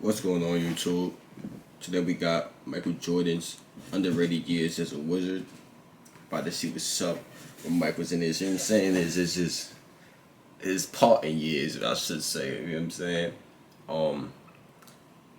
What's going on, YouTube? Today we got Michael Jordan's underrated years as a Wizard. About to see what's up when Mike was in his, you know what I'm saying, his parting years, I should say, you know what I'm saying?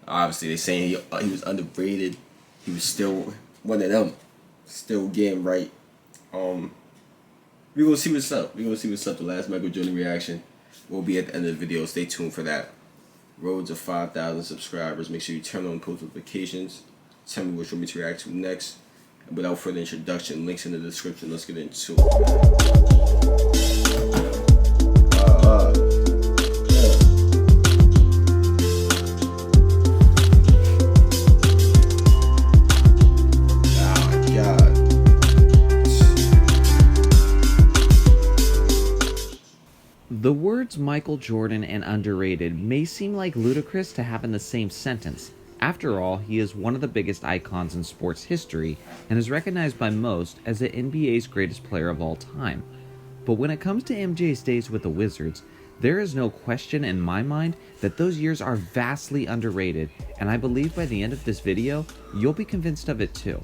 Obviously they saying he was underrated. He was still one of them, still getting right. We gonna see what's up. The last Michael Jordan reaction will be at the end of the video. Stay tuned for that. Road to 5,000 subscribers. Make sure you turn on post notifications. Tell me what you want me to react to next. And without further introduction, links in the description. Let's get into it. Oh, God. The words Michael Jordan and underrated may seem like ludicrous to have in the same sentence. After all, he is one of the biggest icons in sports history and is recognized by most as the NBA's greatest player of all time. But when it comes to MJ's days with the Wizards, there is no question in my mind that those years are vastly underrated, and I believe by the end of this video, you'll be convinced of it too.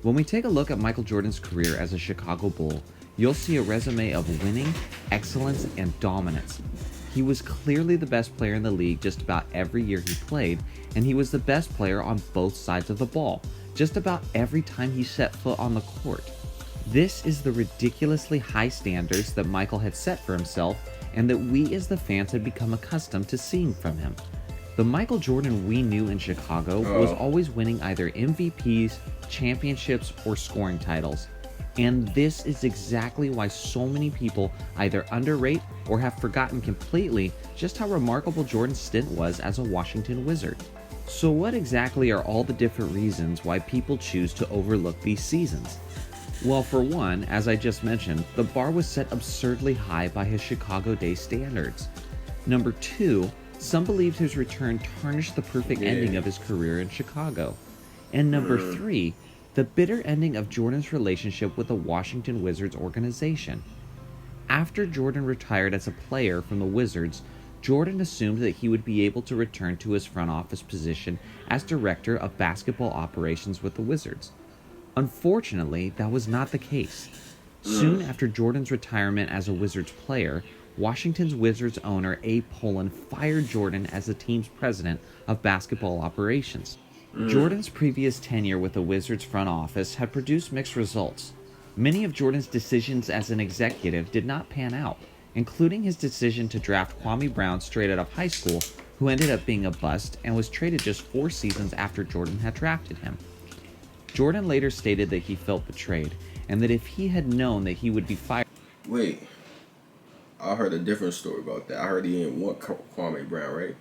When we take a look at Michael Jordan's career as a Chicago Bull, you'll see a resume of winning, excellence, and dominance. He was clearly the best player in the league just about every year he played, and he was the best player on both sides of the ball, just about every time he set foot on the court. This is the ridiculously high standards that Michael had set for himself and that we as the fans had become accustomed to seeing from him. The Michael Jordan we knew in Chicago was always winning either MVPs, championships, or scoring titles. And this is exactly why so many people either underrate or have forgotten completely just how remarkable Jordan's stint was as a Washington Wizard. So what exactly are all the different reasons why people choose to overlook these seasons? Well, for one, as I just mentioned, the bar was set absurdly high by his Chicago Day standards. Number two, some believed his return tarnished the perfect ending of his career in Chicago. And number three, the bitter ending of Jordan's relationship with the Washington Wizards organization. After Jordan retired as a player from the Wizards, Jordan assumed that he would be able to return to his front office position as director of basketball operations with the Wizards. Unfortunately, that was not the case. Soon after Jordan's retirement as a Wizards player, Washington's Wizards owner Abe Pollin fired Jordan as the team's president of basketball operations. Jordan's previous tenure with the Wizards front office had produced mixed results. Many of Jordan's decisions as an executive did not pan out, including his decision to draft Kwame Brown straight out of high school, who ended up being a bust and was traded just 4 seasons after Jordan had drafted him. Jordan later stated that he felt betrayed, and that if he had known that he would be fired... Wait, I heard a different story about that. I heard he didn't want Kwame Brown, right?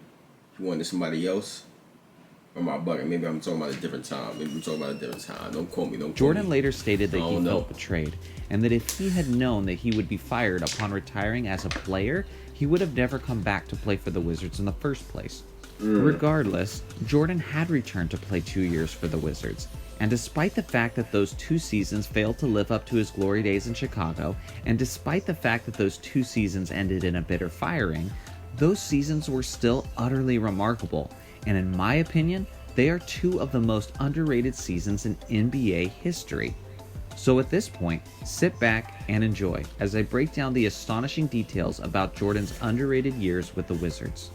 He wanted somebody else. Or my bugging. Maybe I'm talking about a different time. Don't quote me. Jordan later stated that he felt betrayed, and that if he had known that he would be fired upon retiring as a player, he would have never come back to play for the Wizards in the first place. Regardless, Jordan had returned to play 2 years for the Wizards, and despite the fact that those 2 seasons failed to live up to his glory days in Chicago, and despite the fact that those 2 seasons ended in a bitter firing, those seasons were still utterly remarkable. And in my opinion, they are 2 of the most underrated seasons in NBA history. So at this point, sit back and enjoy as I break down the astonishing details about Jordan's underrated years with the Wizards.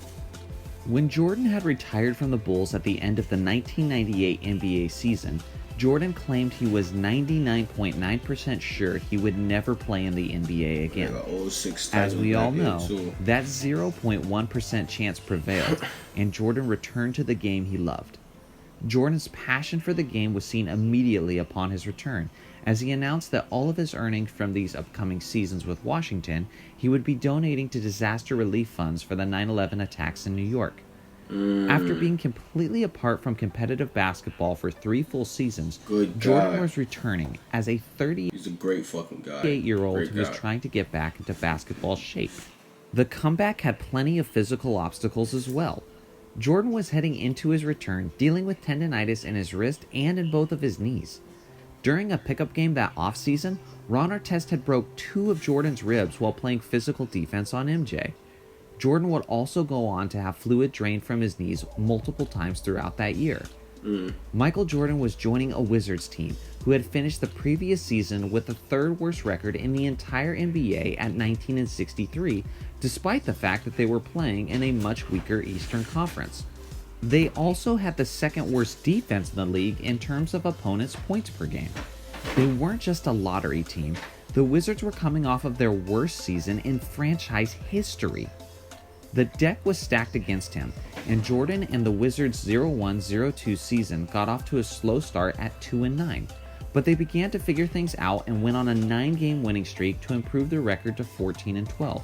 When Jordan had retired from the Bulls at the end of the 1998 NBA season, Jordan claimed he was 99.9% sure he would never play in the NBA again. As we all know, that 0.1% chance prevailed, and Jordan returned to the game he loved. Jordan's passion for the game was seen immediately upon his return, as he announced that all of his earnings from these upcoming seasons with Washington, he would be donating to disaster relief funds for the 9/11 attacks in New York. After being completely apart from competitive basketball for 3 full seasons, Jordan was returning as a 38-year-old who was trying to get back into basketball shape. The comeback had plenty of physical obstacles as well. Jordan was heading into his return dealing with tendonitis in his wrist and in both of his knees. During a pickup game that offseason, Ron Artest had broke 2 of Jordan's ribs while playing physical defense on MJ. Jordan would also go on to have fluid drained from his knees multiple times throughout that year. Michael Jordan was joining a Wizards team who had finished the previous season with the third worst record in the entire NBA at 19-63, despite the fact that they were playing in a much weaker Eastern Conference. They also had the second worst defense in the league in terms of opponents' points per game. They weren't just a lottery team, the Wizards were coming off of their worst season in franchise history. The deck was stacked against him, and Jordan and the Wizards' 0-1-0-2 season got off to a slow start at 2-9, but they began to figure things out and went on a 9-game winning streak to improve their record to 14-12.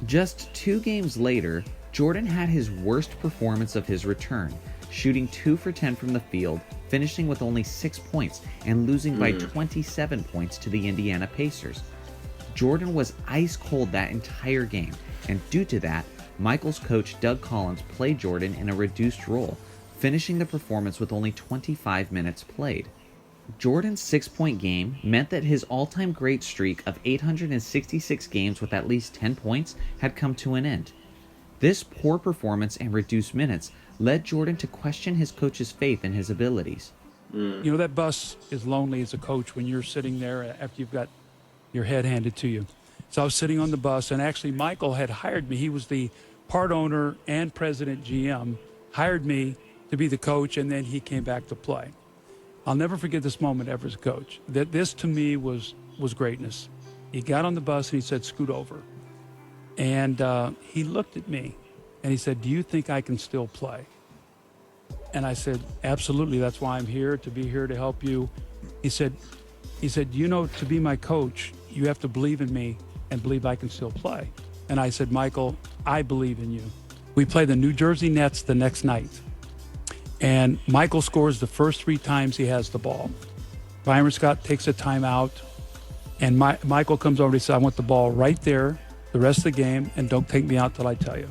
Just 2 games later, Jordan had his worst performance of his return, shooting 2 for 10 from the field, finishing with only 6 points and losing by 27 points to the Indiana Pacers. Jordan was ice cold that entire game, and due to that, Michael's coach Doug Collins played Jordan in a reduced role, finishing the performance with only 25 minutes played. Jordan's 6-point game meant that his all-time great streak of 866 games with at least 10 points had come to an end. This poor performance and reduced minutes led Jordan to question his coach's faith in his abilities. You know, that bus is lonely as a coach when you're sitting there after you've got your head handed to you. So I was sitting on the bus, and actually Michael had hired me. He was the part owner and president GM, hired me to be the coach, and then he came back to play. I'll never forget this moment ever as a coach. This to me was greatness. He got on the bus and he said, "Scoot over." And he looked at me and he said, "Do you think I can still play?" And I said, "Absolutely. That's why I'm here, to be here to help you." He said, "You know, to be my coach, you have to believe in me and believe I can still play." And I said, "Michael, I believe in you." We play the New Jersey Nets the next night. And Michael scores the first 3 times he has the ball. Byron Scott takes a timeout. And Michael comes over and he says, "I want the ball right there the rest of the game, and don't take me out till I tell you."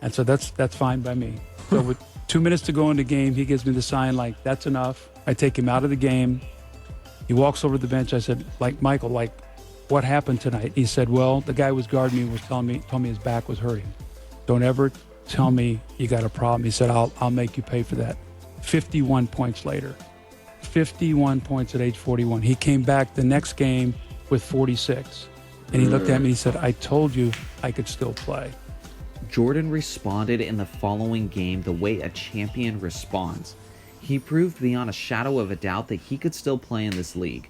And so that's fine by me. So with 2 minutes to go in the game, he gives me the sign like, "That's enough." I take him out of the game. He walks over to the bench. I said, "Michael, what happened tonight?" He said, "Well, the guy who was guarding me was told me his back was hurting. Don't ever tell me you got a problem." He said, I'll make you pay for that." 51 points later. 51 points at age 41. He came back the next game with 46. And he looked at me and he said, "I told you I could still play." Jordan responded in the following game the way a champion responds. He proved beyond a shadow of a doubt that he could still play in this league.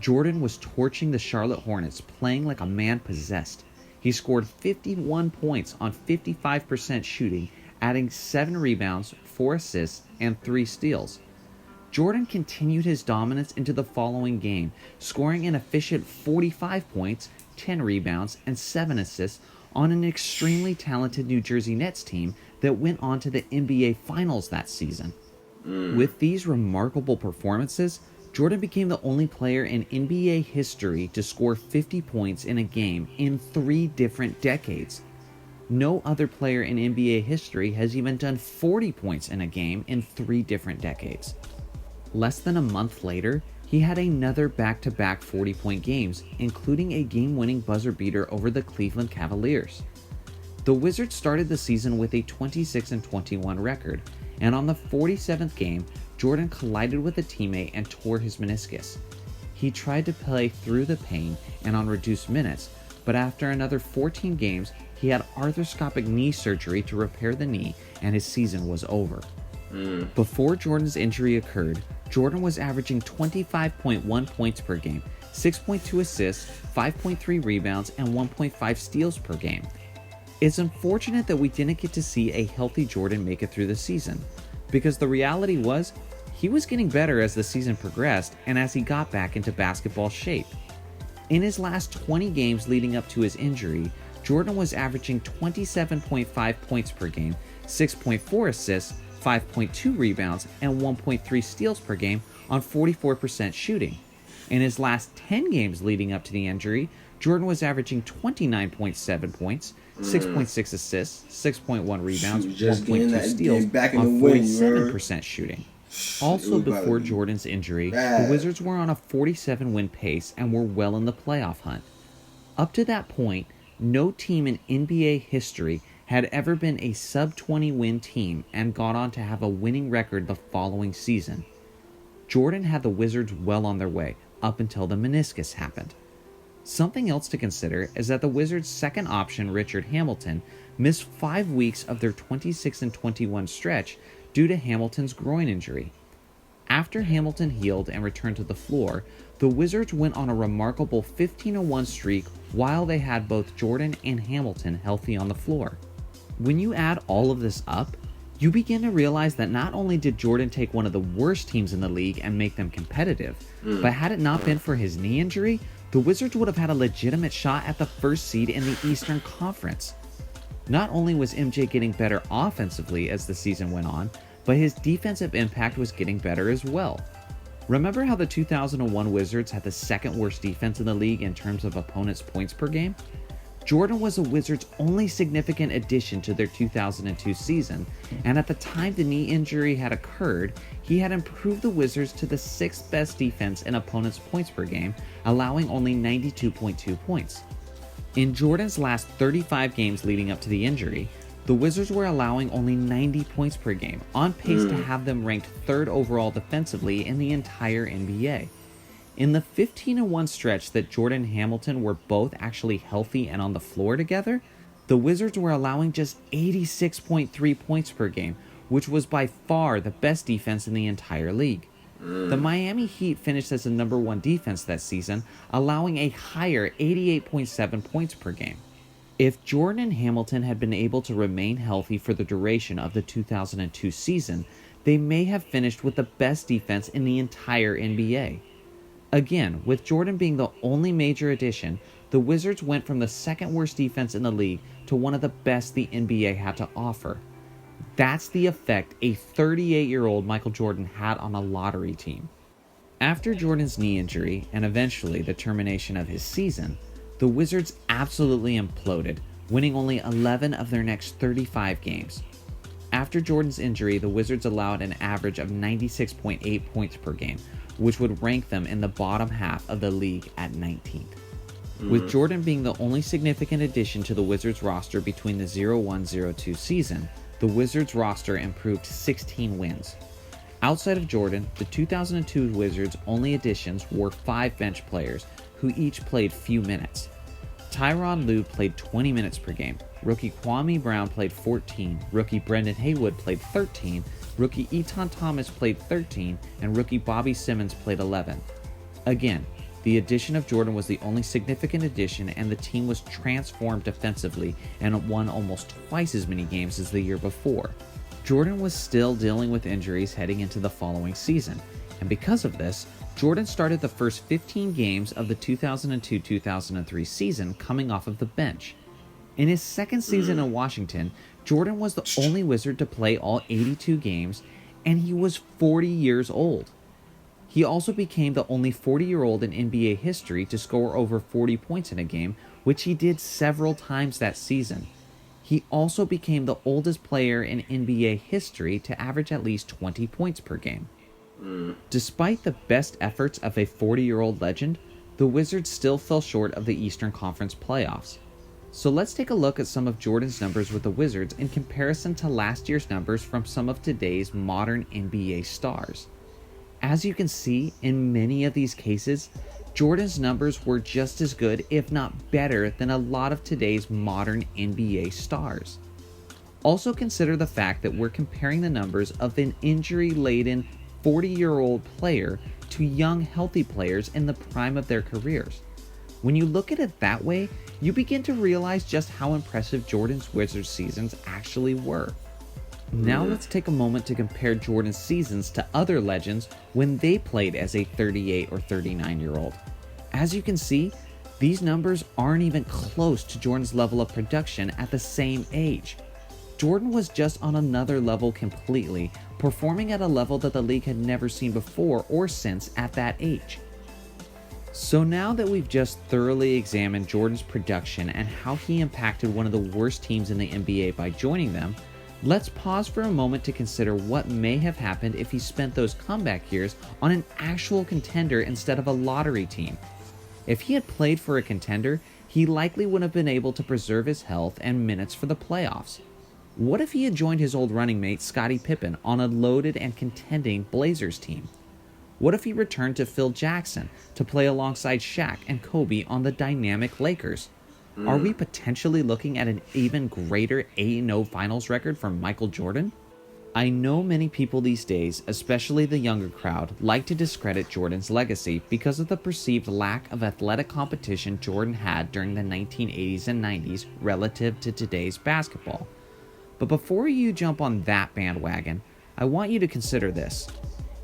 Jordan was torching the Charlotte Hornets, playing like a man possessed. He scored 51 points on 55% shooting, adding 7 rebounds, 4 assists, and 3 steals. Jordan continued his dominance into the following game, scoring an efficient 45 points, 10 rebounds, and 7 assists on an extremely talented New Jersey Nets team that went on to the NBA Finals that season. With these remarkable performances, Jordan became the only player in NBA history to score 50 points in a game in 3 different decades. No other player in NBA history has even done 40 points in a game in 3 different decades. Less than a month later, he had another back-to-back 40-point games, including a game-winning buzzer beater over the Cleveland Cavaliers. The Wizards started the season with a 26-21 record, and on the 47th game, Jordan collided with a teammate and tore his meniscus. He tried to play through the pain and on reduced minutes, but after another 14 games, he had arthroscopic knee surgery to repair the knee, and his season was over. Before Jordan's injury occurred, Jordan was averaging 25.1 points per game, 6.2 assists, 5.3 rebounds, and 1.5 steals per game. It's unfortunate that we didn't get to see a healthy Jordan make it through the season, because the reality was, he was getting better as the season progressed and as he got back into basketball shape. In his last 20 games leading up to his injury, Jordan was averaging 27.5 points per game, 6.4 assists, 5.2 rebounds, and 1.3 steals per game on 44% shooting. In his last 10 games leading up to the injury, Jordan was averaging 29.7 points, 6.6 assists, 6.1 rebounds, 1.2 steals on 47% shooting. Also before Jordan's injury, the Wizards were on a 47-win pace and were well in the playoff hunt. Up to that point, No team in NBA history had ever been a sub-20 win team and gone on to have a winning record the following season. Jordan had the Wizards well on their way, up until the meniscus happened. Something else to consider is that the Wizards' second option, Richard Hamilton, missed 5 weeks of their 26-21 stretch due to Hamilton's groin injury. After Hamilton healed and returned to the floor, the Wizards went on a remarkable 15-1 streak while they had both Jordan and Hamilton healthy on the floor. When you add all of this up, you begin to realize that not only did Jordan take one of the worst teams in the league and make them competitive, but had it not been for his knee injury, the Wizards would have had a legitimate shot at the first seed in the Eastern Conference. Not only was MJ getting better offensively as the season went on, but his defensive impact was getting better as well. Remember how the 2001 Wizards had the second worst defense in the league in terms of opponents' points per game? Jordan was the Wizards' only significant addition to their 2002 season, and at the time the knee injury had occurred, he had improved the Wizards to the 6th best defense in opponents' points per game, allowing only 92.2 points. In Jordan's last 35 games leading up to the injury, the Wizards were allowing only 90 points per game, on pace to have them ranked 3rd overall defensively in the entire NBA. In the 15-1 stretch that Jordan and Hamilton were both actually healthy and on the floor together, the Wizards were allowing just 86.3 points per game, which was by far the best defense in the entire league. The Miami Heat finished as the number 1 defense that season, allowing a higher 88.7 points per game. If Jordan and Hamilton had been able to remain healthy for the duration of the 2002 season, they may have finished with the best defense in the entire NBA. Again, with Jordan being the only major addition, the Wizards went from the second worst defense in the league to one of the best the NBA had to offer. That's the effect a 38-year-old Michael Jordan had on a lottery team. After Jordan's knee injury, and eventually the termination of his season, the Wizards absolutely imploded, winning only 11 of their next 35 games. After Jordan's injury, the Wizards allowed an average of 96.8 points per game, which would rank them in the bottom half of the league at 19th. With Jordan being the only significant addition to the Wizards roster between the 01-02 season, the Wizards roster improved 16 wins. Outside of Jordan, the 2002 Wizards' only additions were 5 bench players, who each played few minutes. Tyronn Lue played 20 minutes per game, rookie Kwame Brown played 14, rookie Brendan Haywood played 13, rookie Etan Thomas played 13, and rookie Bobby Simmons played 11. Again, the addition of Jordan was the only significant addition, and the team was transformed defensively and won almost twice as many games as the year before. Jordan was still dealing with injuries heading into the following season, and because of this, Jordan started the first 15 games of the 2002-2003 season coming off of the bench. In his second season in Washington, Jordan was the only Wizard to play all 82 games, and he was 40 years old. He also became the only 40-year-old in NBA history to score over 40 points in a game, which he did several times that season. He also became the oldest player in NBA history to average at least 20 points per game. Despite the best efforts of a 40-year-old legend, the Wizards still fell short of the Eastern Conference playoffs. So let's take a look at some of Jordan's numbers with the Wizards in comparison to last year's numbers from some of today's modern NBA stars. As you can see, in many of these cases, Jordan's numbers were just as good, if not better, than a lot of today's modern NBA stars. Also consider the fact that we're comparing the numbers of an injury-laden 40-year-old player to young, healthy players in the prime of their careers. When you look at it that way, you begin to realize just how impressive Jordan's Wizards seasons actually were. Now let's take a moment to compare Jordan's seasons to other legends when they played as a 38 or 39-year-old. As you can see, these numbers aren't even close to Jordan's level of production at the same age. Jordan was just on another level completely, performing at a level that the league had never seen before or since at that age. So now that we've just thoroughly examined Jordan's production and how he impacted one of the worst teams in the NBA by joining them, let's pause for a moment to consider what may have happened if he spent those comeback years on an actual contender instead of a lottery team. If he had played for a contender, he likely wouldn't have been able to preserve his health and minutes for the playoffs. What if he had joined his old running mate Scottie Pippen on a loaded and contending Blazers team? What if he returned to Phil Jackson to play alongside Shaq and Kobe on the dynamic Lakers? Are we potentially looking at an even greater 8-0 finals record for Michael Jordan? I know many people these days, especially the younger crowd, like to discredit Jordan's legacy because of the perceived lack of athletic competition Jordan had during the 1980s and 90s relative to today's basketball. But before you jump on that bandwagon, I want you to consider this.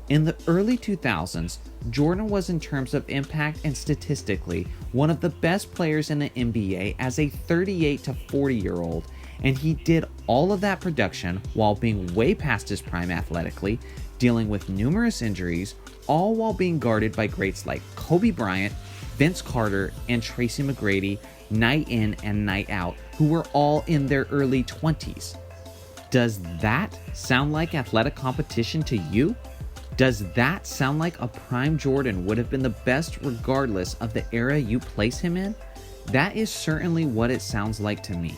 In the early 2000s, Jordan was, in terms of impact and statistically, one of the best players in the NBA as a 38 to 40-year-old, and he did all of that production while being way past his prime athletically, dealing with numerous injuries, all while being guarded by greats like Kobe Bryant, Vince Carter, and Tracy McGrady night in and night out, who were all in their early 20s. Does that sound like athletic competition to you? Does that sound like a prime Jordan would have been the best regardless of the era you place him in? That is certainly what it sounds like to me.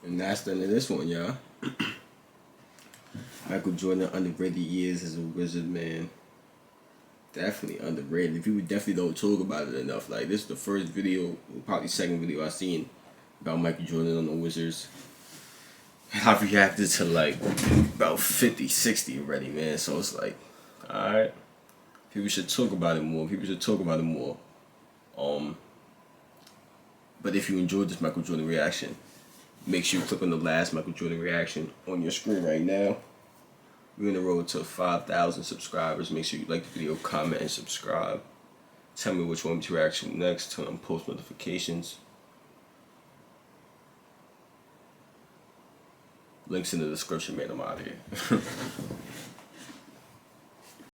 And that's the end of this one, y'all. Michael Jordan, underrated years as a Wizard, man. Definitely underrated. People definitely don't talk about it enough. Like, this is the first video, probably second video I've seen about Michael Jordan on the Wizards. And I've reacted to like about 50, 60 already, man. So it's like, alright. People should talk about it more. But if you enjoyed this Michael Jordan reaction, make sure you click on the last Michael Jordan reaction on your screen right now. We're on the road to 5,000 subscribers. Make sure you like the video, comment, and subscribe. Tell me which one to react to next. Turn on post notifications. Links in the description, man. I'm out of here.